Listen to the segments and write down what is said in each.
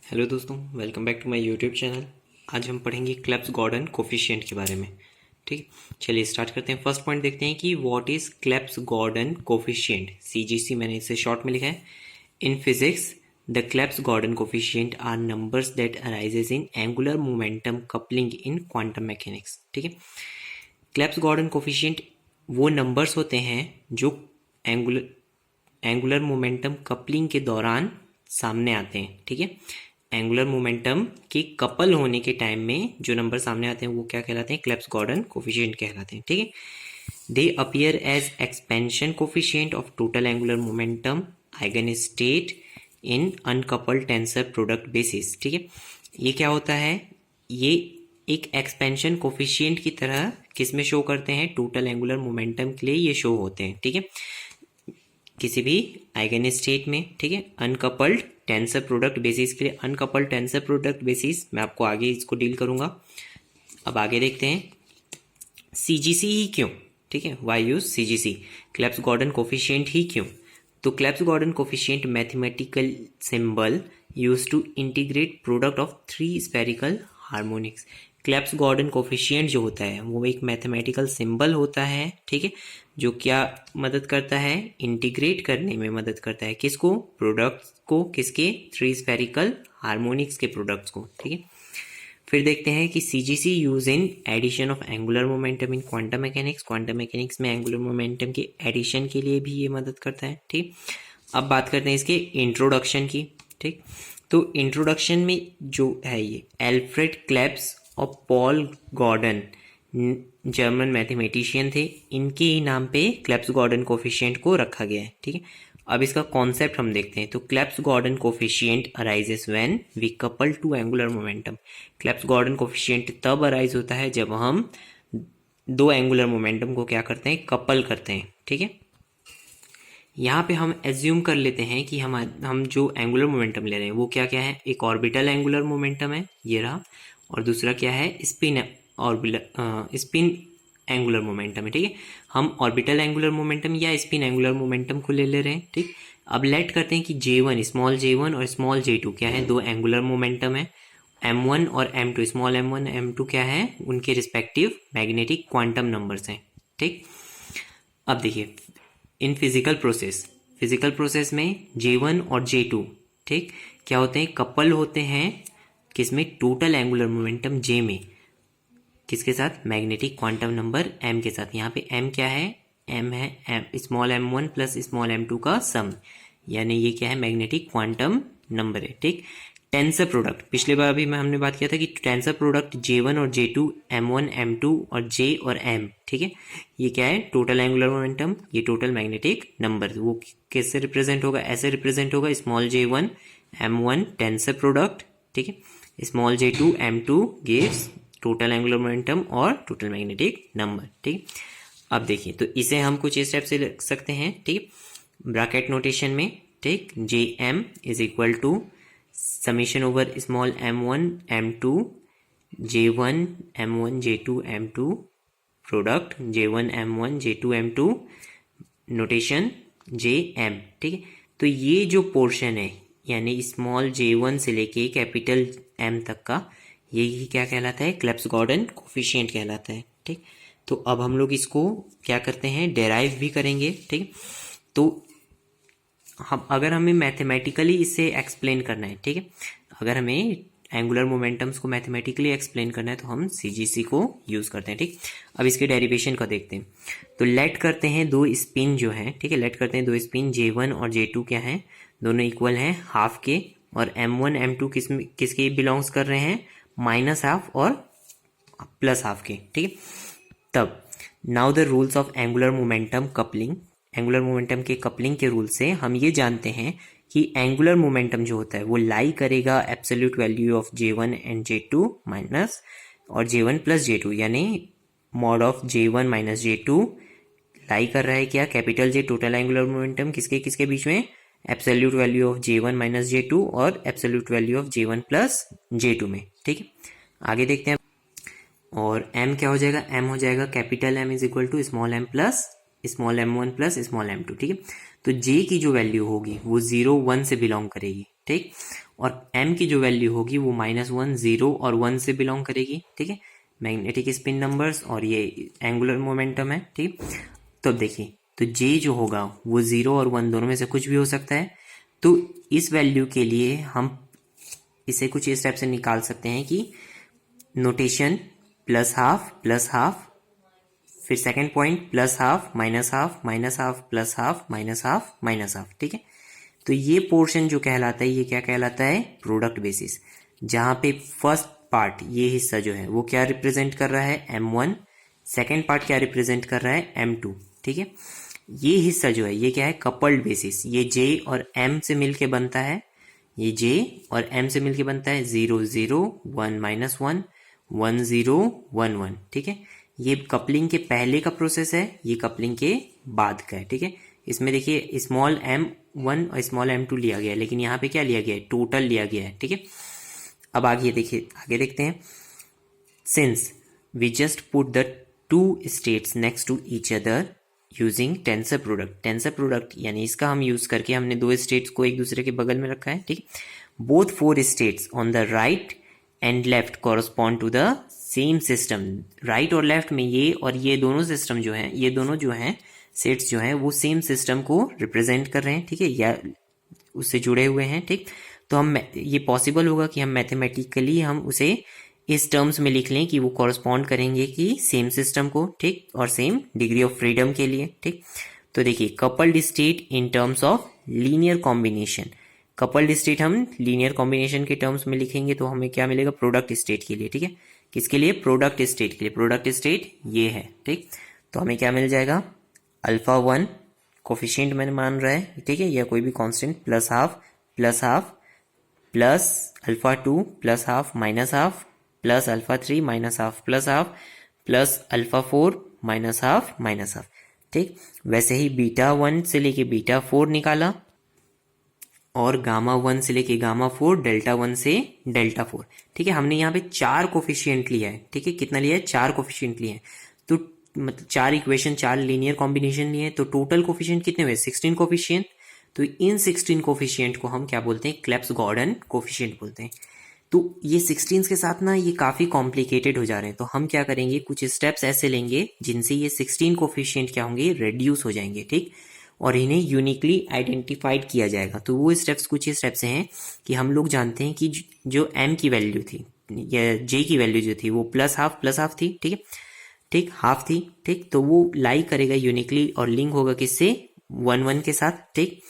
Hello दोस्तों, welcome back to my YouTube channel. आज हम पढ़ेंगे क्लेब्स गॉर्डन कोफिशिएंट के बारे में। ठीक, चलिए स्टार्ट करते हैं। फर्स्ट पॉइंट देखते हैं कि what is Clebsch Gordan coefficient. CGC मैंने इसे शॉर्ट में लिखा है। In physics the Clebsch Gordan coefficients are numbers that arises in angular momentum coupling in quantum mechanics. ठीक है, क्लेब्स गॉर्डन कोफिशिएंट वो नंबर्स होते हैं जो एंगुलर मोमेंटम कपलिंग के दौरान सामने आते हैं। ठीक है, एंगुलर मोमेंटम के कपल होने के टाइम में जो नंबर सामने आते हैं वो क्या कहलाते हैं? क्लेब्स गॉर्डन कोफिशिएंट कहलाते हैं। ठीक है, they appear as expansion coefficient of total angular momentum eigen state in uncoupled tensor product basis. ठीक है, ये क्या होता है? ये एक एक्सपेंशन कोफिशिएंट की तरह किस में शो करते हैं? टोटल एंगुलर मोमेंटम के लिए ये शो होते हैं। ठीक है, किसी भी आइगन स्टेट में। ठीक है, अनकपल्ड टेंसर प्रोडक्ट बेसिस के लिए अनकपल्ड टेंसर प्रोडक्ट बेसिस मैं आपको आगे इसको डील करूंगा। अब आगे देखते हैं सीजीसी ही क्यों। ठीक है, why use CGC, Clebsch Gordan coefficient ही क्यों? तो Clebsch Gordan coefficient mathematical symbol use to integrate product of three spherical harmonics. Clebsch Gordan coefficient जो होता है वो एक मैथमेटिकल सिंबल होता है। ठीक है, जो क्या मदद करता है? इंटीग्रेट करने में मदद करता है। किसको? प्रोडक्ट्स को। किसके? थ्री स्फेरिकल हार्मोनिक्स के प्रोडक्ट्स को। ठीक है, फिर देखते हैं कि CGC use in addition of angular momentum in quantum mechanics. Quantum mechanics में एंगुलर मोमेंटम के एडिशन के लिए भी ये मदद करता है। ठीक, अब बात करते हैं इसके इंट्रोडक्शन की। ठीक, तो इंट्रोडक्शन में जो है ये एल्फ्रेड क्लेब्स और पॉल गॉर्डन जर्मन मैथमेटिशियन थे, इनके ही नाम पे क्लेब्स गॉर्डन कोफिशिएंट को रखा गया है। ठीक है, अब इसका कॉन्सेप्ट हम देखते हैं। तो Clebsch Gordan coefficient arises when we couple two angular momentum. Clebsch Gordan coefficient तब अराइज होता है जब हम दो एंगुलर मोमेंटम को क्या करते हैं? कपल करते हैं। ठीक है, यहाँ पे हम एज्यूम कर लेते हैं कि हम जो एंगुलर मोमेंटम ले रहे हैं वो क्या क्या है? एक ऑर्बिटल एंगुलर मोमेंटम है, ये रहा, और दूसरा क्या है? स्पिन एंगुलर मोमेंटम है। ठीक है, हम ऑर्बिटल एंगुलर मोमेंटम या स्पिन एंगुलर मोमेंटम को ले रहे हैं। ठीक, अब लेट करते हैं कि J1 स्मॉल J1 और स्मॉल J2 क्या है? दो एंगुलर मोमेंटम है। M1 और M2 स्मॉल M1 M2 क्या है? उनके रिस्पेक्टिव मैग्नेटिक क्वांटम नंबर्स हैं। ठीक, अब देखिए इन फिजिकल प्रोसेस में J1 और J2 ठीक क्या होते हैं? कपल होते हैं किसमें? टोटल एंगुलर मोमेंटम J में। किसके साथ? मैग्नेटिक क्वांटम नंबर M के साथ। यहाँ पे M क्या है? M है small M1 plus small M2 का सम, यानी ये क्या है? मैग्नेटिक क्वांटम नंबर है। ठीक, टेंसर प्रोडक्ट, पिछले बार भी हमने बात किया था कि टेंसर प्रोडक्ट J1 और J2 M1 M2 और J और M। ठीक है, ये क्या है? टोटल एंगुलर मोमेंटम, ये टोटल मैग्नेटिक नंबर। वो कैसे रिप्रेजेंट होगा? ऐसे रिप्रेजेंट होगा small J1 M1 tensor product, ठीक है, small J2 M2 gives total angular momentum और टोटल मैग्नेटिक नंबर। ठीक, अब देखिए तो इसे हम कुछ इस टाइप से लिख सकते हैं। ठीक, ब्रैकेट नोटेशन में। ठीक, Jm is equal to summation over small M1 M2 J1 M1 J2 M2 product J1 M1 J2 M2 notation Jm। ठीक है, तो ये जो पोर्शन है यानी स्मॉल J1 से लेके कैपिटल M तक का, यही क्या कहलाता है? क्लेब्स गॉर्डन कोफिशिएंट कहलाता है। ठीक, तो अब हम लोग इसको क्या करते हैं? डेराइव भी करेंगे। ठीक, तो हम अगर हमें मैथमेटिकली इसे एक्सप्लेन करना है, ठीक है, अगर हमें एंगुलर मोमेंटम्स को मैथमेटिकली एक्सप्लेन करना है तो हम सीजीसी को यूज करते हैं। ठीक, अब इसके डेरिवेशन का देखते हैं। तो लेट करते हैं दो स्पिन जो है, ठीक है, लेट करते हैं दो स्पिन J1 और J2 क्या है? दोनों इक्वल हैं हाफ के, और M1 M2 किसके बिलोंग्स कर रहे हैं? माइनस हाफ और प्लस हाफ के। ठीक है, तब now the rules of angular momentum coupling, angular momentum के कपलिंग के रूल से हम ये जानते हैं कि एंगुलर मोमेंटम जो होता है वो लाई करेगा absolute value of J1 and J2 minus और J1 प्लस J2, यानी mod of J1 minus J2 लाई कर रहा है क्या? Capital J total angular momentum किसके किसके बीच में? Absolute value of J1 minus J2 और absolute value of J1 plus J2 में। ठीक है, आगे देखते हैं। और M क्या हो जाएगा? M हो जाएगा capital M is equal to small M plus small M1 plus small M2। ठीक है, तो J की जो वैल्यू होगी वो 0 1 से बिलोंग करेगी। ठीक। और एम की जो वैल्यू होगी वो -1, 0 और 1 से बिलोंग करेगी, ठीक है। मैग्नेटिक स्पिन नंबर्स और ये एंगुलर मोमेंटम है, ठीक। तो अब देखिए, तो जे जो होगा वो 0 और 1 दोनों में से कुछ भी हो सकता है। तो इस वैल्यू के लिए हम इसे कुछ इस टाइप से निकाल सकते हैं कि नोटेशन प्लस हाफ, फिर second point plus half minus half plus half minus half, ठीक है। तो ये पोर्शन जो कहलाता है, ये क्या कहलाता है, प्रोडक्ट बेसिस, जहां पे फर्स्ट पार्ट ये हिस्सा जो है वो क्या रिप्रेजेंट कर रहा है, m1, सेकेंड पार्ट क्या रिप्रेजेंट कर रहा है, m2, ठीक है। ये हिस्सा जो है ये क्या है, कपल्ड बेसिस, ये j और m से मिलके बनता है, ये j और m से मिलके बनता है 0 0 1 -1 1 0 1 1, ठीक है। ये कपलिंग के पहले का प्रोसेस है, ये कपलिंग के बाद का है, ठीक है। इसमें देखिए स्मॉल m1 और स्मॉल m2 लिया गया है, लेकिन यहाँ पे क्या लिया गया है, टोटल लिया गया है, ठीक है। अब आगे देखिए, आगे देखते हैं। Since we just put the two states next to each other using tensor product यानी इसका हम यूज करके हमने दो स्टेट्स को एक दूसरे के बगल में रखा है, ठीक। Both 4 states on the right and left correspond to the same system. Right और लेफ्ट में ये और ये दोनों सिस्टम जो हैं, ये दोनों जो हैं सेट्स जो हैं वो सेम सिस्टम को रिप्रेजेंट कर रहे हैं, ठीक है, या उससे जुड़े हुए हैं, ठीक। तो हम ये पॉसिबल होगा कि हम मैथमेटिकली हम उसे इस टर्म्स में लिख लें कि वो कॉरस्पॉन्ड करेंगे कि सेम सिस्टम को, ठीक, और सेम डिग्री ऑफ फ्रीडम के लिए, ठीक। तो देखिए, coupled state in terms of linear combination, coupled state हम लीनियर कॉम्बिनेशन के टर्म्स में लिखेंगे तो हमें क्या मिलेगा, प्रोडक्ट स्टेट के लिए, ठीक है। किसके लिए, प्रोडक्ट स्टेट के लिए। प्रोडक्ट स्टेट ये है, ठीक। तो हमें क्या मिल जाएगा, α1 कोफिशिएंट मैंने मान रहा है, ठीक है, या कोई भी constant, plus half plus α2 plus half minus half plus α3 minus half plus α4 minus half, ठीक। वैसे ही β1 से लेके β4 निकाला और γ1 से लेके γ4, δ1 से δ4, ठीक है। हमने यहाँ पे 4 कोफिशिएंट लिया है, ठीक है। कितना लिया है, 4 कोफिशिएंट लिए हैं। तो मतलब 4 इक्वेशन, 4 लीनियर कॉम्बिनेशन लिए, तो टोटल कोफिशिएंट कितने हुए, 16 कोफिशिएंट। तो इन 16 कोफिशिएंट को हम क्या बोलते हैं, क्लेब्स गॉर्डन कोफिशिएंट बोलते हैं। तो ये 16 के साथ ना ये काफ़ी कॉम्प्लिकेटेड हो जा रहे हैं, तो हम क्या करेंगे, कुछ स्टेप्स ऐसे लेंगे जिनसे ये 16 कोफिशिएंट क्या होंगे, रेड्यूस हो जाएंगे, ठीक, और इन्हें यूनिकली आइडेंटिफाइड किया जाएगा। तो वो स्टेप्स कुछ इस स्टेप्स हैं कि हम लोग जानते हैं कि जो m की वैल्यू थी या j की वैल्यू जो थी वो प्लस हाफ थी, ठीक है, ठीक, हाफ थी, ठीक। तो वो लाई करेगा यूनिकली और लिंक होगा किससे, 1 1 के साथ, ठीक,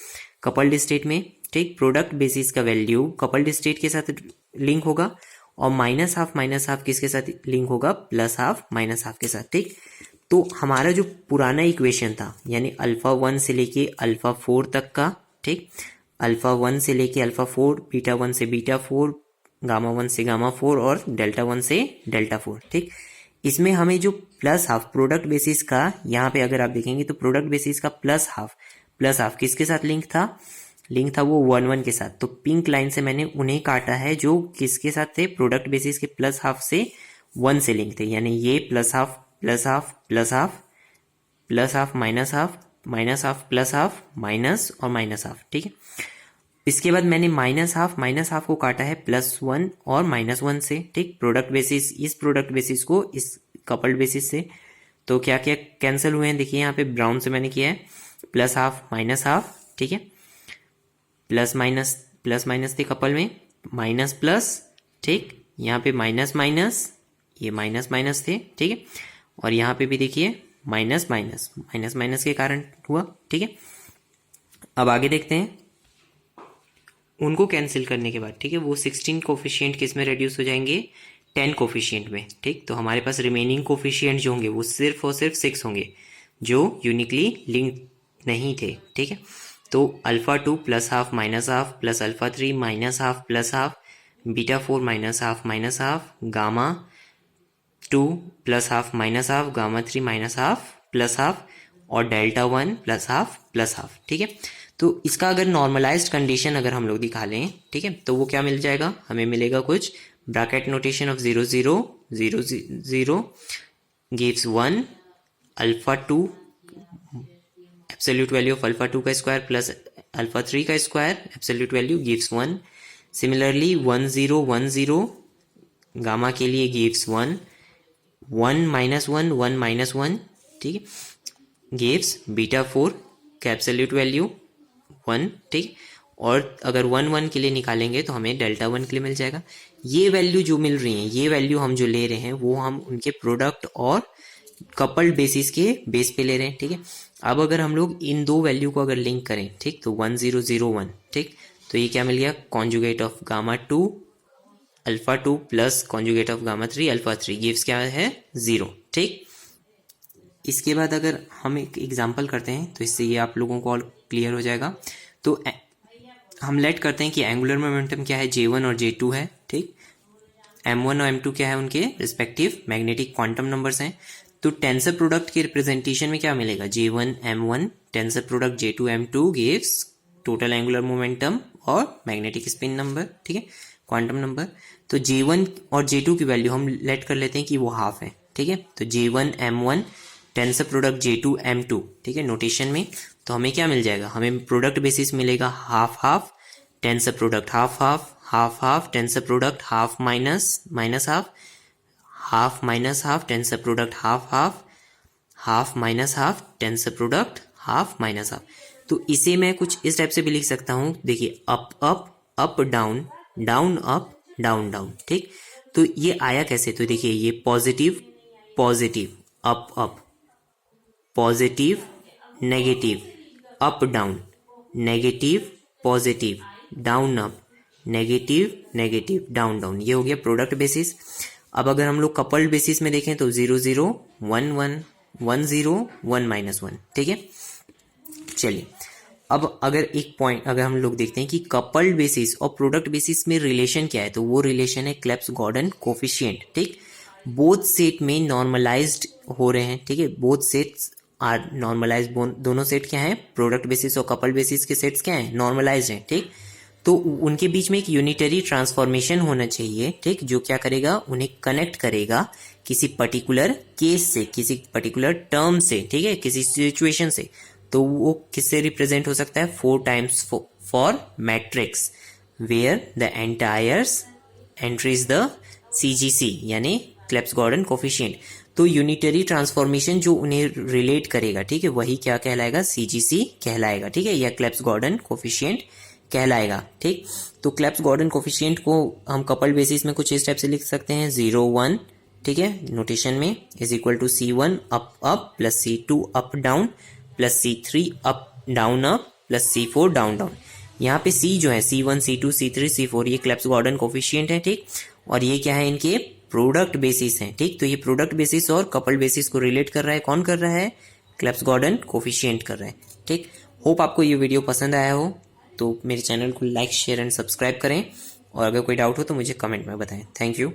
कपल्ड स्टेट में, ठीक। प्रोडक्ट बेसिस का वैल्यू कपल्ड स्टेट के साथ लिंक होगा और माइनस हाफ किसके साथ लिंक होगा, प्लस हाफ माइनस हाफ के साथ, ठीक। तो हमारा जो पुराना इक्वेशन था यानी α1 से लेके α4 तक का, ठीक, α1 से लेके α4, β1 से β4, γ1 से γ4 और δ1 से δ4, ठीक। इसमें हमें जो प्लस हाफ प्रोडक्ट बेसिस का, यहाँ पे अगर आप देखेंगे तो प्रोडक्ट बेसिस का प्लस हाफ किसके साथ लिंक था वो 1 1 के साथ। तो पिंक लाइन से मैंने उन्हें काटा है जो किसके साथ थे, प्रोडक्ट बेसिस के प्लस हाफ से 1 से लिंक थे, यानी ये plus half plus half minus half plus half minus और माइनस हाफ, ठीक है। इसके बाद मैंने माइनस हाफ को काटा है +1 और -1 से, ठीक। प्रोडक्ट बेसिस, इस प्रोडक्ट बेसिस को इस कपल्ड बेसिस से, तो क्या क्या कैंसिल हुए हैं, देखिए यहाँ पे ब्राउन से मैंने किया है, प्लस हाफ माइनस हाफ, ठीक है, प्लस माइनस थे कपल में, माइनस प्लस, ठीक, यहाँ पे माइनस ये माइनस थे, ठीक है, और यहाँ पे भी देखिए माइनस के कारण हुआ, ठीक है। अब आगे देखते हैं, उनको कैंसिल करने के बाद, ठीक है, वो 16 कोफिशिएंट किस में रेड्यूस हो जाएंगे, 10 कोफिशिएंट में, ठीक। तो हमारे पास रिमेनिंग कोफिशिएंट जो होंगे वो सिर्फ और सिर्फ 6 होंगे जो यूनिकली लिंक नहीं थे, ठीक है। तो α2 plus half minus half plus α3 minus half plus half, β4 minus half γ2 plus half γ3 minus half plus half और δ1 प्लस हाफ, ठीक है। तो इसका अगर नॉर्मलाइज्ड कंडीशन अगर हम लोग दिखा लें, ठीक है, तो वो क्या मिल जाएगा, हमें मिलेगा कुछ bracket notation of 0 0 0 0 gives 1, α2 absolute value of α2 का स्क्वायर प्लस α3 का square absolute value gives 1, similarly 1 0 1 0 gamma के लिए गिव्स 1 1 -1 1 -1, ठीक है, गिव्स बीटा 4 का एब्सोल्यूट वैल्यू 1, ठीक। और अगर 1 1 के लिए निकालेंगे तो हमें डेल्टा 1 के लिए मिल जाएगा। ये वैल्यू जो मिल रही है, ये वैल्यू हम जो ले रहे हैं वो हम उनके प्रोडक्ट और कपल्ड बेसिस के बेस पे ले रहे हैं, ठीक है। अब अगर हम लोग इन दो वैल्यू को अगर लिंक करें, ठीक, तो 1 0 0 1, ठीक, तो ये क्या मिल गया, conjugate of gamma 2 alpha 2 plus conjugate of gamma 3 alpha 3 gives क्या है 0, ठीक। इसके बाद अगर हम एक एग्जांपल करते हैं तो इससे ये आप लोगों को और क्लियर हो जाएगा। तो हम लेट करते हैं कि एंगुलर मोमेंटम क्या है, J1 और J2 है, ठीक। M1 और M2 क्या है, उनके रिस्पेक्टिव मैग्नेटिक क्वांटम नंबर्स हैं। तो टेंसर प्रोडक्ट के रिप्रेजेंटेशन में क्या मिलेगा, J1 M1 tensor product J2 M2 gives total angular momentum और मैग्नेटिक स्पिन नंबर, ठीक है, क्वांटम नंबर। तो J1 और J2 की वैल्यू हम लेट कर लेते हैं कि वो हाफ है, ठीक है। तो J1 M1 tensor product J2 M2, ठीक है, नोटेशन में। तो हमें क्या मिल जाएगा, हमें प्रोडक्ट बेसिस मिलेगा half half, tensor product half half, half half, tensor product half minus minus half, half minus half, tensor product half half, half minus half, tensor product half minus half. तो इसे मैं कुछ इस type से भी लिख सकता हूँ, देखिए up up, up down, down up, down down, ठीक। तो ये आया कैसे, तो देखिए ये positive positive, up up, positive negative, up down, negative positive, down up, negative negative, down down, ये हो गया प्रोडक्ट बेसिस। अब अगर हम लोग कपल्ड बेसिस में देखें तो 0 0 1 1 1 0 1 -1, ठीक है। चलिए अब अगर एक पॉइंट अगर हम लोग देखते हैं कि कपल्ड बेसिस और प्रोडक्ट बेसिस में रिलेशन क्या है, तो वो रिलेशन है क्लेप्स गॉर्डन कोफिशिएंट, ठीक। बोथ सेट में नॉर्मलाइज्ड हो रहे हैं, ठीक है, बोथ सेट्स आर नॉर्मलाइज, दोनों सेट क्या है, प्रोडक्ट बेसिस और कपल बेसिस के सेट्स क्या है, नॉर्मलाइज हैं, ठीक। तो उनके बीच में एक यूनिटरी ट्रांसफॉर्मेशन होना चाहिए, ठीक, जो क्या करेगा, उन्हें कनेक्ट करेगा किसी पर्टिकुलर केस से, किसी पर्टिकुलर टर्म से, ठीक है, किसी सिचुएशन से। तो वो किससे रिप्रेजेंट हो सकता है, 4 times for matrix where the entire entries the CGC यानी क्लेप्स गॉर्डन कोफिशिएंट। तो यूनिटरी ट्रांसफॉर्मेशन जो उन्हें रिलेट करेगा, ठीक है, वही क्या कहलाएगा, CGC कहलाएगा, ठीक है, या क्लेप्स गॉर्डन कोफिशिएंट कहलाएगा, ठीक। तो क्लेप्स गॉर्डन कोफिशिएंट को हम कपल बेसिस में कुछ इस टाइप से लिख सकते हैं, 0 1, ठीक है, नोटेशन में, is equal to C1 up up plus C2 up down plus C3 up down up plus C4 down down. यहाँ पे C जो है C1 C2 C3 C4 ये क्लेप्स गॉर्डन कोफिशिएंट है, ठीक। और ये क्या है, इनके प्रोडक्ट बेसिस हैं, ठीक। तो ये प्रोडक्ट बेसिस और कपल बेसिस को रिलेट कर रहा है, कौन कर रहा है, क्लेप्स गॉर्डन कोफिशिएंट कर रहा है, ठीक। होप आपको ये वीडियो पसंद आया हो, तो मेरे चैनल को लाइक शेयर एंड सब्सक्राइब करें, और अगर कोई डाउट हो तो मुझे कमेंट में बताएं। Thank you.